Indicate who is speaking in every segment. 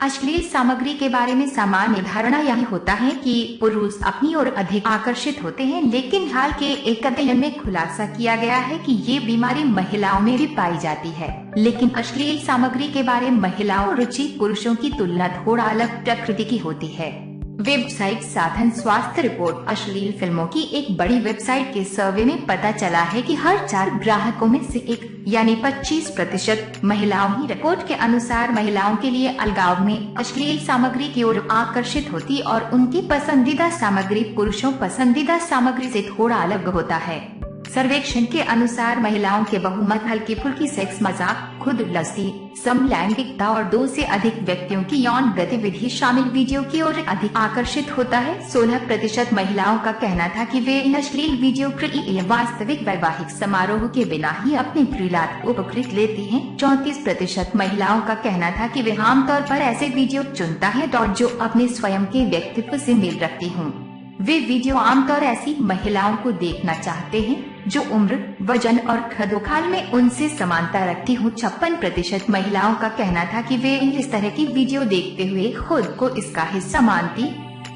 Speaker 1: अश्लील सामग्री के बारे में सामान्य धारणा यही होता है कि पुरुष अपनी ओर अधिक आकर्षित होते हैं, लेकिन हाल के एक अध्ययन में खुलासा किया गया है कि ये बीमारी महिलाओं में भी पाई जाती है। लेकिन अश्लील सामग्री के बारे में महिलाओं रुचि पुरुषों की तुलना थोड़ा अलग प्रकृति की होती है। वेबसाइट साधन स्वास्थ्य रिपोर्ट। अश्लील फिल्मों की एक बड़ी वेबसाइट के सर्वे में पता चला है कि हर 4 ग्राहकों में से एक यानी 25% महिलाओं ही रिपोर्ट के अनुसार महिलाओं के लिए अलगाव में अश्लील सामग्री की ओर आकर्षित होती और उनकी पसंदीदा सामग्री पुरुषों पसंदीदा सामग्री से थोड़ा अलग होता है। सर्वेक्षण के अनुसार महिलाओं के बहुमत हल्की फुल्की सेक्स, मजाक, खुद लस्ती, समलैंगिकता और 2 से अधिक व्यक्तियों की यौन गतिविधि शामिल वीडियो की ओर अधिक आकर्षित होता है। 16% महिलाओं का कहना था कि वे इन अश्लील वीडियो के वास्तविक वैवाहिक समारोह के बिना ही अपने प्रियलाद उपकृत लेती हैं। 34% महिलाओं का कहना था कि वे आमतौर पर ऐसे वीडियो चुनता है और जो अपने स्वयं के व्यक्तित्व से मेल रखती हूँ। वे वीडियो आमतौर ऐसी महिलाओं को देखना चाहते हैं जो उम्र, वजन और खदोखाल में उनसे समानता रखती हूँ। 56% महिलाओं का कहना था कि वे इस तरह की वीडियो देखते हुए खुद को इसका हिस्सा मानती।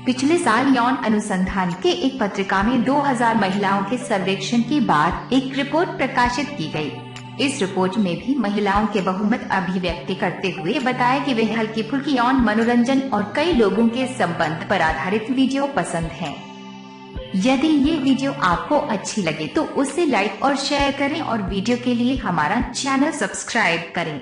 Speaker 1: पिछले साल यौन अनुसंधान के एक पत्रिका में 2000 महिलाओं के सर्वेक्षण के बाद एक रिपोर्ट प्रकाशित की गई। इस रिपोर्ट में भी महिलाओं के बहुमत अभिव्यक्ति करते हुए बताया कि वे हल्की फुल्की यौन मनोरंजन और कई लोगों के संबंध पर आधारित वीडियो पसंद हैं। यदि ये वीडियो आपको अच्छी लगे तो उसे लाइक और शेयर करें और वीडियो के लिए हमारा चैनल सब्सक्राइब करें।